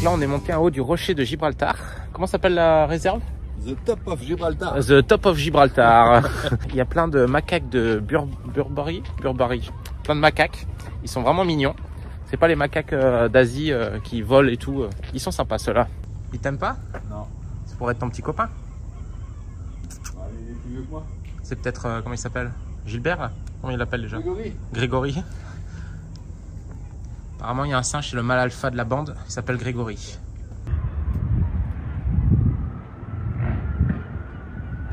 là, on est monté en haut du rocher de Gibraltar. Comment s'appelle la réserve? The Top of Gibraltar. The Top of Gibraltar. Il y a plein de macaques de Burberry. Plein de macaques. Ils sont vraiment mignons. C'est pas les macaques d'Asie qui volent et tout. Ils sont sympas ceux-là. Ils t'aiment pas? Non. C'est pour être ton petit copain? Il est plus vieux que moi. C'est peut-être, comment il s'appelle? Gilbert? Comment il l'appelle déjà? Grégory. Apparemment, il y a un singe, c'est le mâle alpha de la bande. Il s'appelle Grégory.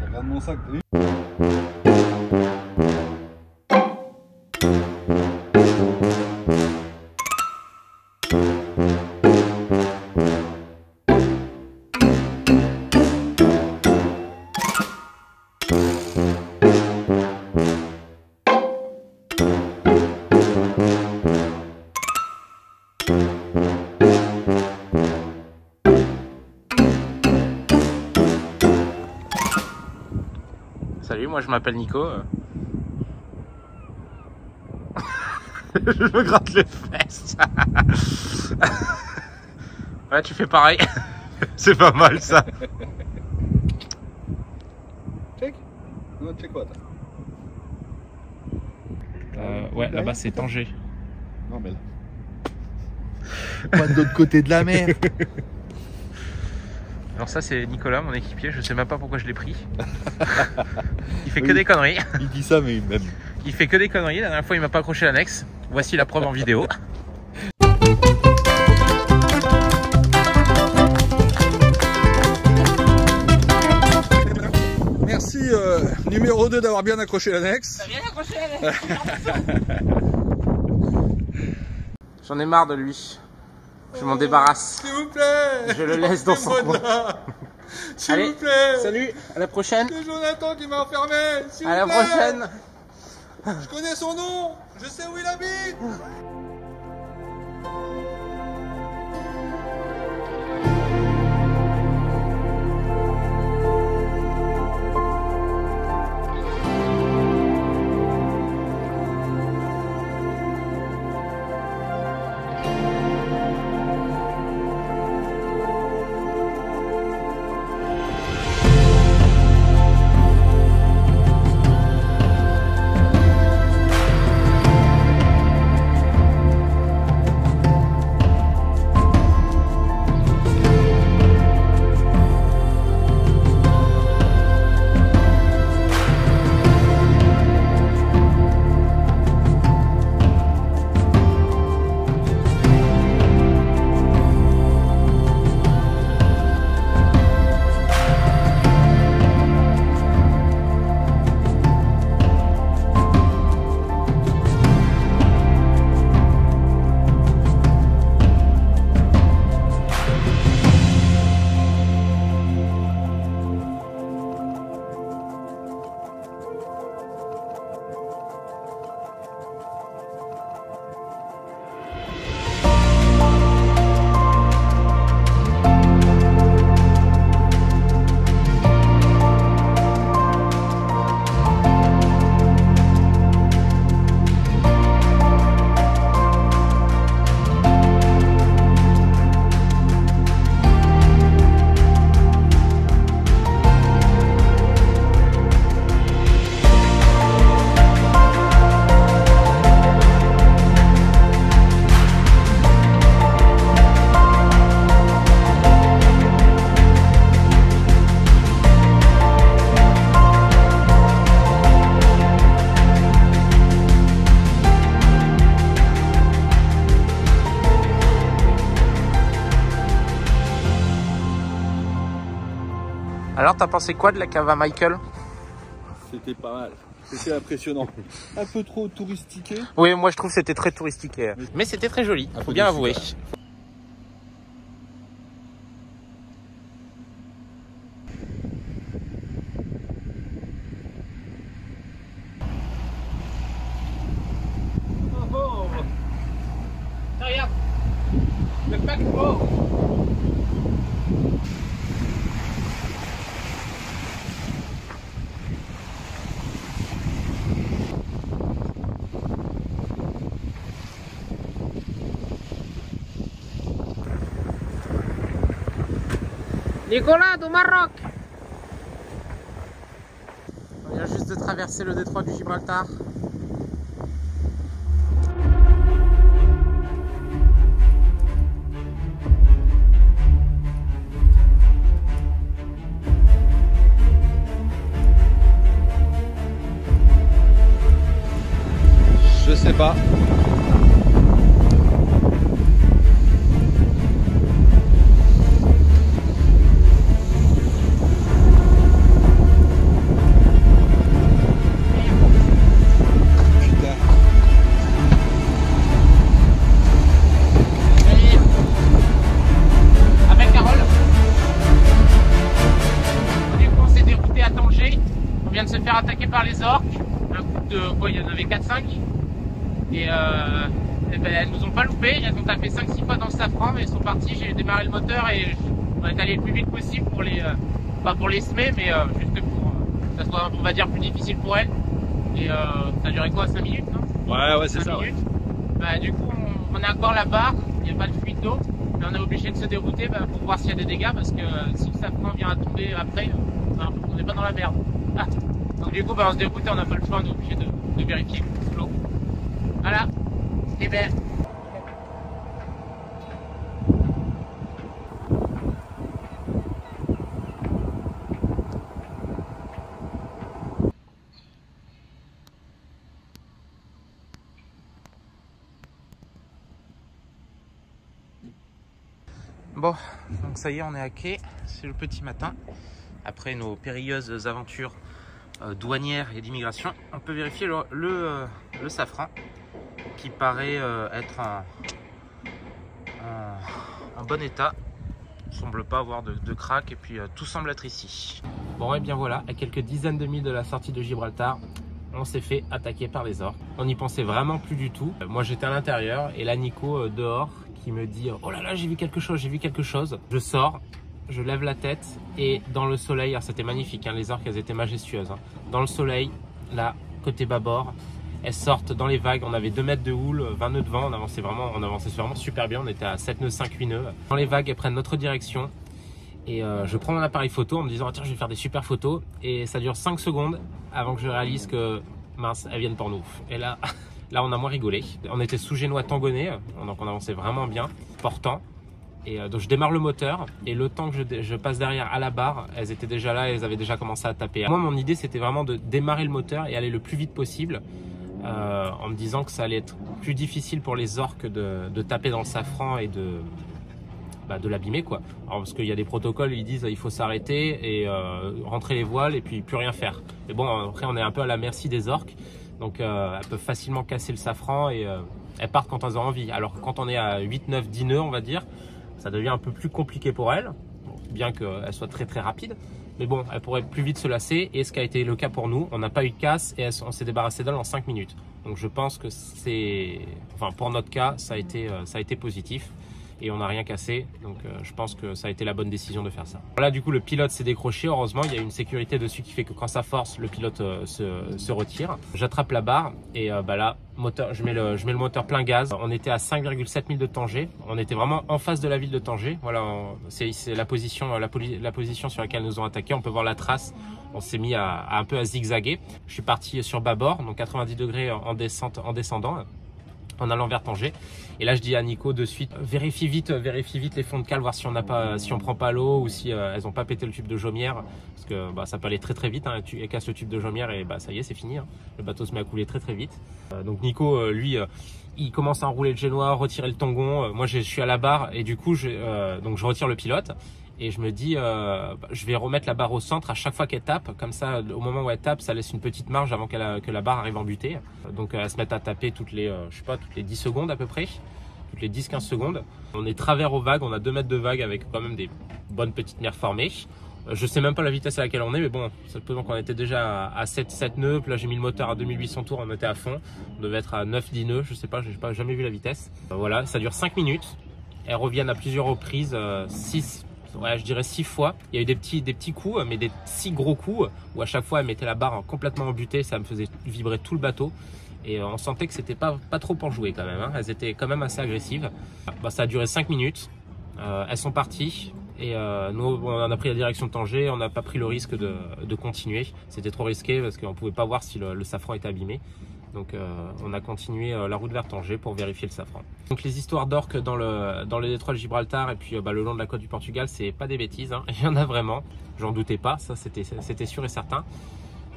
Regarde mon sac, t'as vu? Salut, moi je m'appelle Nico. Je me gratte les fesses. Ouais, tu fais pareil. C'est pas mal ça. Check? Non, check what? Ouais, là-bas c'est Tanger. Non, mais là. Pas de l'autre côté de la mer. Alors ça c'est Nicolas, mon équipier, je sais même pas pourquoi je l'ai pris. Il fait que des conneries. Il dit ça, mais même. Il fait que des conneries, la dernière fois il m'a pas accroché l'annexe. Voici la preuve en vidéo. Merci numéro 2 d'avoir bien accroché l'annexe. T'as bien accroché l'annexe. J'en ai marre de lui. Je m'en débarrasse. S'il vous plaît. Je le laisse dans son coin. S'il vous plaît. Salut, à la prochaine. C'est Jonathan qui m'a enfermé. S'il À vous la plaît. prochaine. Je connais son nom. Je sais où il habite. Alors, t'as pensé quoi de la cave à Michael? C'était pas mal. C'était impressionnant. Un peu trop touristiqué. Oui, moi je trouve que c'était très touristiqué. Mais c'était très joli, faut bien avouer. Oh, regarde, le paquebot. Nicolas du Maroc. On vient juste de traverser le détroit du Gibraltar. Je sais pas. Avec Carole. Du coup, on s'est dérouté à Tanger. On vient de se faire attaquer par les orques. Un groupe de quoi, il y en avait 4-5. Et ben, elles nous ont pas loupé, elles ont tapé 5-6 fois dans le safran, mais elles sont parties, j'ai démarré le moteur et on est allé le plus vite possible pour les, pas pour les semer, mais juste pour que ça soit, on va dire, plus difficile pour elles. Et ça a duré quoi, 5 minutes, non? Ouais, c'est ça. Minutes. Bah, du coup, on a encore la barre, il n'y a pas de fuite d'eau, mais on est obligé de se dérouter pour voir s'il y a des dégâts, parce que si le safran vient à tomber après, on n'est pas dans la merde. Ah. Donc du coup, on se déroutait, on n'a pas le choix, on est obligé de vérifier sous l'eau. Voilà, c'est bien. Bon, donc ça y est, on est à quai, c'est le petit matin. Après nos périlleuses aventures douanières et d'immigration, on peut vérifier le safran qui paraît être en bon état. Il ne semble pas avoir de crack et puis tout semble être ici. Bon, et bien voilà, à quelques dizaines de milles de la sortie de Gibraltar, on s'est fait attaquer par les orques. On n'y pensait vraiment plus du tout. Moi j'étais à l'intérieur et là Nico dehors qui me dit « Oh là là, j'ai vu quelque chose, j'ai vu quelque chose ». Je sors, je lève la tête et dans le soleil, c'était magnifique, hein, les orques elles étaient majestueuses. Hein. Dans le soleil, là, côté bâbord, elles sortent dans les vagues, on avait 2 mètres de houle, 20 nœuds de vent, on avançait vraiment super bien, on était à 7 nœuds, 5, 8 nœuds. Dans les vagues, elles prennent notre direction et je prends mon appareil photo en me disant « Tiens, je vais faire des super photos » et ça dure 5 secondes avant que je réalise que mince, elles viennent pour nous. Et là, là on a moins rigolé. On était sous génois tangonais, donc on avançait vraiment bien, portant. Et donc je démarre le moteur et le temps que je passe derrière à la barre, elles étaient déjà là, elles avaient déjà commencé à taper. Moi mon idée c'était vraiment de démarrer le moteur et aller le plus vite possible en me disant que ça allait être plus difficile pour les orques de taper dans le safran et de l'abîmer quoi. Alors, parce qu'il y a des protocoles, ils disent il faut s'arrêter et rentrer les voiles et puis plus rien faire. Mais bon après on est un peu à la merci des orques, donc elles peuvent facilement casser le safran et elles partent quand elles ont envie. Alors quand on est à 8, 9, 10 nœuds on va dire, ça devient un peu plus compliqué pour elles, bien qu'elles soient très rapides. Mais bon, elles pourraient plus vite se lasser et ce qui a été le cas pour nous, on n'a pas eu de casse et on s'est débarrassé d'elles en 5 minutes. Donc je pense que pour notre cas, ça a été positif. Et on n'a rien cassé, donc je pense que ça a été la bonne décision de faire ça. Là du coup le pilote s'est décroché, heureusement il y a une sécurité dessus qui fait que quand ça force le pilote se retire. J'attrape la barre et là moteur, je mets le moteur plein gaz. On était à 5,7 milles de Tanger, on était vraiment en face de la ville de Tanger. Voilà, c'est la position sur laquelle nous ont attaqué. On peut voir la trace, on s'est mis un peu à zigzaguer. Je suis parti sur bâbord, donc 90 degrés en descendant. En allant vers Tanger. Et là je dis à Nico de suite vérifie vite les fonds de cale, voir si on prend pas l'eau ou si elles n'ont pas pété le tube de chaumière, parce que ça peut aller très vite, hein. Tu casses le tube de chaumière et ça y est, c'est fini, hein. Le bateau se met à couler très vite. Donc Nico lui il commence à enrouler le génois, retirer le tangon. Moi je suis à la barre et du coup donc je retire le pilote et je me dis je vais remettre la barre au centre à chaque fois qu'elle tape, comme ça au moment où elle tape ça laisse une petite marge avant que la barre arrive en butée. Donc elles se mettent à taper toutes les 10 secondes à peu près, toutes les 10-15 secondes. On est travers aux vagues, on a 2 mètres de vagues avec quand même des bonnes petites mers formées. Je sais même pas la vitesse à laquelle on est, mais bon, supposons qu'on était déjà à 7 nœuds, puis là j'ai mis le moteur à 2800 tours, on était à fond, on devait être à 9-10 nœuds, je sais pas, j'ai jamais vu la vitesse. Voilà, ça dure 5 minutes, elles reviennent à plusieurs reprises, 6 fois. Il y a eu des petits coups, mais des 6 gros coups, où à chaque fois elles mettaient la barre complètement embutée, ça me faisait vibrer tout le bateau. Et on sentait que c'était pas trop pour jouer quand même, hein. Elles étaient quand même assez agressives. Ça a duré 5 minutes, elles sont parties. Et nous, on a pris la direction de Tanger, on n'a pas pris le risque de continuer. C'était trop risqué parce qu'on ne pouvait pas voir si le safran était abîmé. Donc on a continué la route vers Tanger pour vérifier le safran. Donc les histoires d'orques dans le détroit de Gibraltar et puis le long de la côte du Portugal, c'est pas des bêtises, hein. Il y en a vraiment, j'en doutais pas, ça c'était sûr et certain.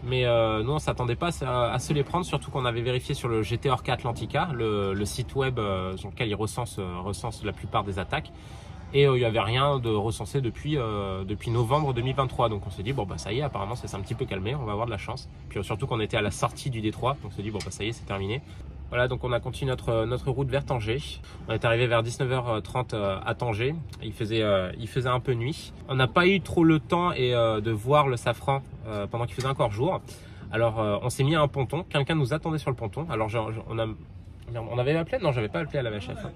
Mais nous on s'attendait pas à se les prendre, surtout qu'on avait vérifié sur le GT Orca Atlantica, le site web sur lequel ils recensent la plupart des attaques. Et il n'y avait rien de recensé depuis novembre 2023. Donc on s'est dit, bon bah ça y est, apparemment ça s'est un petit peu calmé, on va avoir de la chance. Puis surtout qu'on était à la sortie du détroit, donc on s'est dit, bon bah ça y est, c'est terminé. Voilà, donc on a continué notre route vers Tanger. On est arrivé vers 19h30 à Tanger. Il faisait un peu nuit. On n'a pas eu trop le temps de voir le safran pendant qu'il faisait encore jour. Alors on s'est mis à un ponton. Quelqu'un nous attendait sur le ponton. Alors on avait appelé? Non, j'avais pas appelé à la VHF.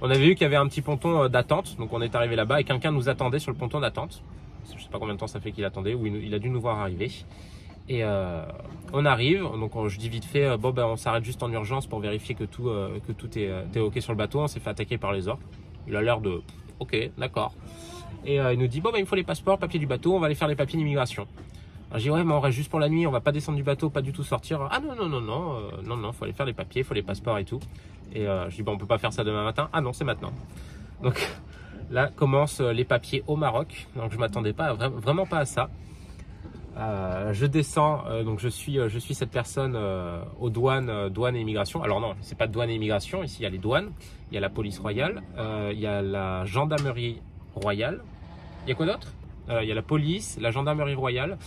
On avait vu qu'il y avait un petit ponton d'attente, donc on est arrivé là-bas et quelqu'un nous attendait sur le ponton d'attente. Je sais pas combien de temps ça fait qu'il attendait, ou il a dû nous voir arriver. Et on arrive, donc je dis vite fait, on s'arrête juste en urgence pour vérifier que tout est ok sur le bateau. On s'est fait attaquer par les orques. Il a l'air de ok, d'accord. Et il nous dit il me faut les passeports, papiers du bateau, on va aller faire les papiers d'immigration. Alors, je dis ouais, mais on reste juste pour la nuit, on va pas descendre du bateau, pas du tout sortir. Ah non, faut aller faire les papiers, faut les passeports et tout. Et je dis on peut pas faire ça demain matin. Ah non, c'est maintenant. Donc là commencent les papiers au Maroc. Donc je m'attendais pas vraiment pas à ça. Je descends, donc je suis cette personne aux douane et immigration. Alors non, c'est pas douane et immigration. Ici il y a les douanes, il y a la police royale, il y a la gendarmerie royale. Il y a quoi d'autre? Il y a la police, la gendarmerie royale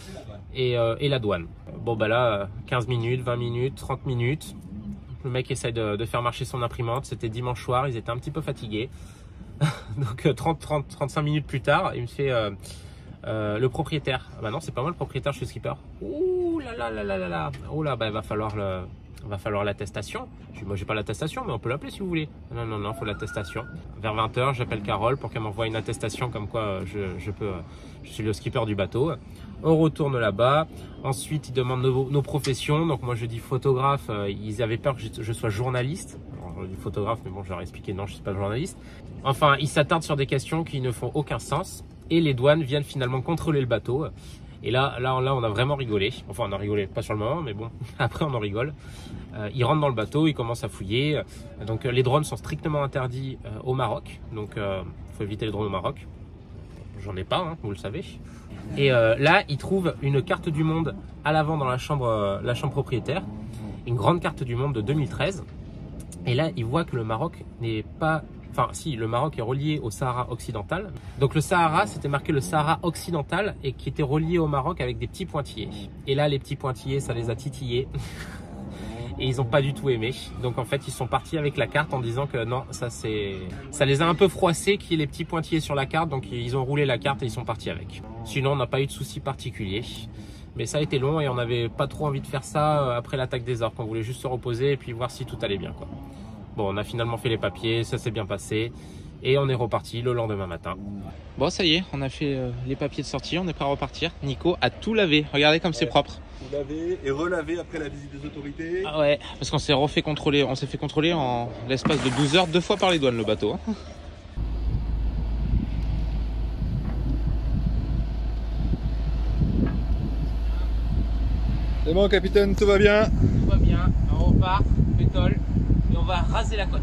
et la douane. Bon bah là, 15 minutes, 20 minutes, 30 minutes. Le mec essaie de faire marcher son imprimante. C'était dimanche soir, ils étaient un petit peu fatigués. Donc 30-35 minutes plus tard, il me fait le propriétaire. Ah bah non, c'est pas moi le propriétaire, je suis skipper. Ouh là là là là là là. Oh là, bah il va falloir l'attestation. Moi j'ai pas l'attestation, mais on peut l'appeler si vous voulez. Non, faut l'attestation. Vers 20h, j'appelle Carole pour qu'elle m'envoie une attestation comme quoi je suis le skipper du bateau. On retourne là-bas. Ensuite, ils demandent nos professions. Donc moi je dis photographe. Ils avaient peur que je sois journaliste. Alors, je dis photographe, mais bon, je leur ai expliqué non, je suis pas journaliste. Enfin, ils s'attardent sur des questions qui ne font aucun sens. Et les douanes viennent finalement contrôler le bateau. Et là, on a vraiment rigolé. Enfin, on a rigolé, pas sur le moment, mais bon, après on en rigole. Ils rentrent dans le bateau, ils commencent à fouiller. Donc les drones sont strictement interdits au Maroc. Donc faut éviter les drones au Maroc. J'en ai pas, hein, vous le savez. Et là, ils trouvent une carte du monde à l'avant dans la chambre propriétaire. Une grande carte du monde de 2013. Et là, ils voient que le Maroc n'est pas... Enfin, si, le Maroc est relié au Sahara occidental. Donc le Sahara, c'était marqué le Sahara occidental et qui était relié au Maroc avec des petits pointillés. Et là, les petits pointillés, ça les a titillés. Et ils n'ont pas du tout aimé. Donc en fait, ils sont partis avec la carte en disant que non, ça les a un peu froissés qu'il y ait les petits pointillés sur la carte. Donc ils ont roulé la carte et ils sont partis avec. Sinon, on n'a pas eu de soucis particuliers. Mais ça a été long et on n'avait pas trop envie de faire ça après l'attaque des orques. On voulait juste se reposer et puis voir si tout allait bien, quoi. Bon, on a finalement fait les papiers, ça s'est bien passé et on est reparti le lendemain matin. Bon, ça y est, on a fait les papiers de sortie, on est prêt à repartir. Nico a tout lavé, regardez comme c'est propre. Tout lavé et relavé après la visite des autorités. Ah ouais, parce qu'on s'est fait contrôler en l'espace de 12 heures 2 fois par les douanes le bateau. C'est bon capitaine, tout va bien? Tout va bien, on repart, pétole. Et on va raser la côte.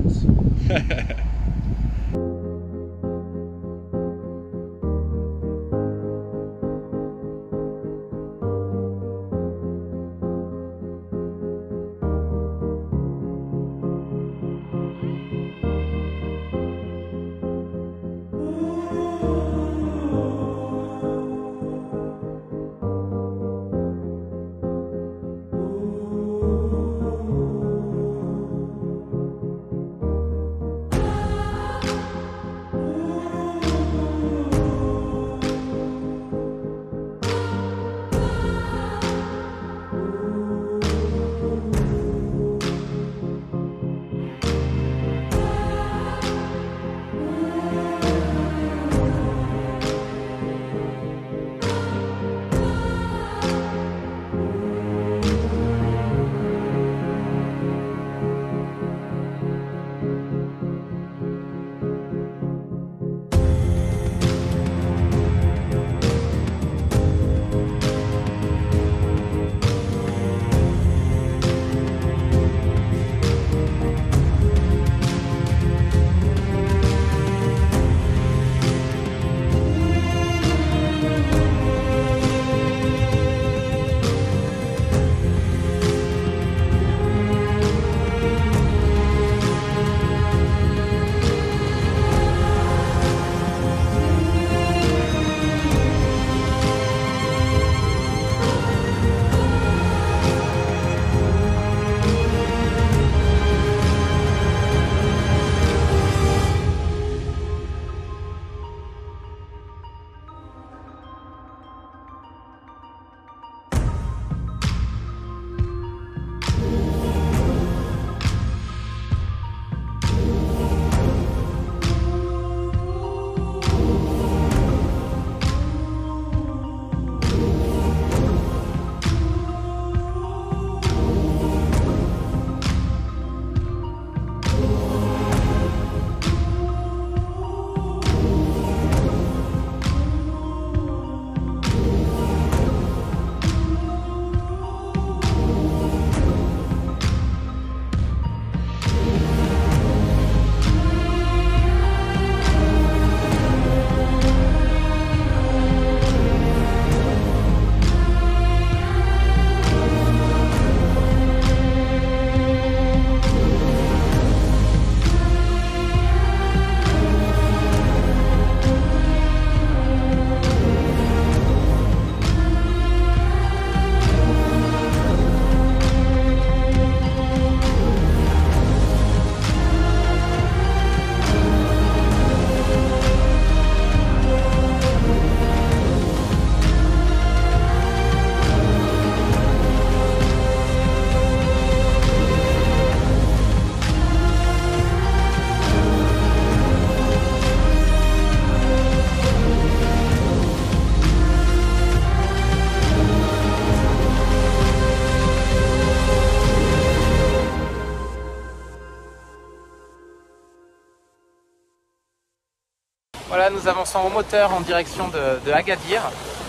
Voilà, nous avançons au moteur en direction de Agadir.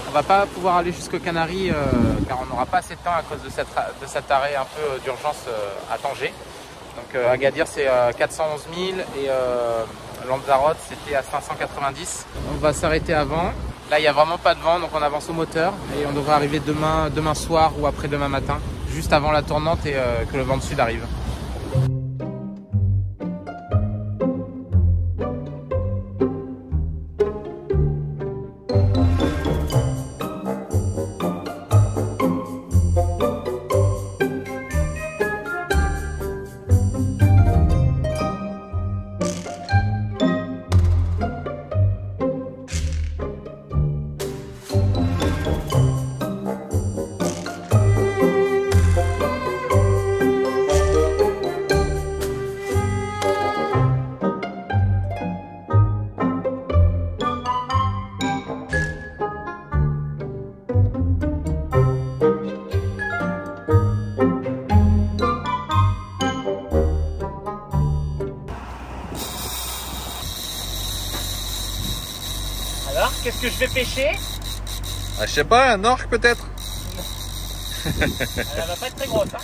On va pas pouvoir aller jusqu'aux Canaries car on n'aura pas assez de temps à cause de cet arrêt un peu d'urgence à Tanger. Donc Agadir c'est 411 000 et Lanzarote c'était à 590. On va s'arrêter avant. Là il n'y a vraiment pas de vent donc on avance au moteur et on devrait arriver demain soir ou après-demain matin, juste avant la tournante et que le vent de sud arrive. Alors, qu'est-ce que je vais pêcher? Ah, je sais pas, un orque peut-être. Elle va pas être très grosse, hein.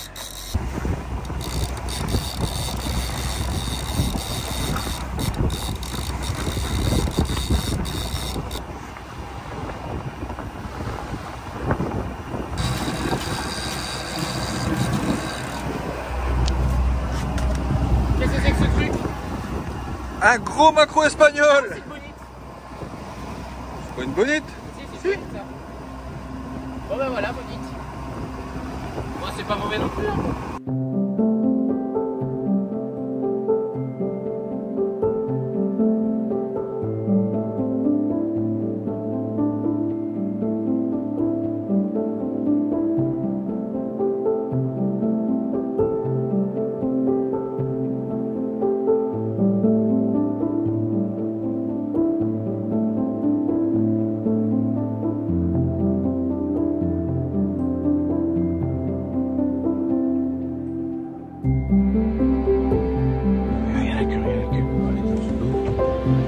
Qu'est-ce que c'est que ce truc? Un gros macro espagnol. C'est bonite. C'est pas une bonite? Si, c'est ça. Bon ben voilà, bonite. Bon, c'est pas mauvais non plus, hein.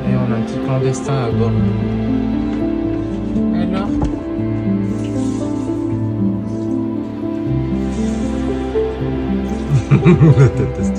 Et on a un petit clandestin à bord. Alors? La tête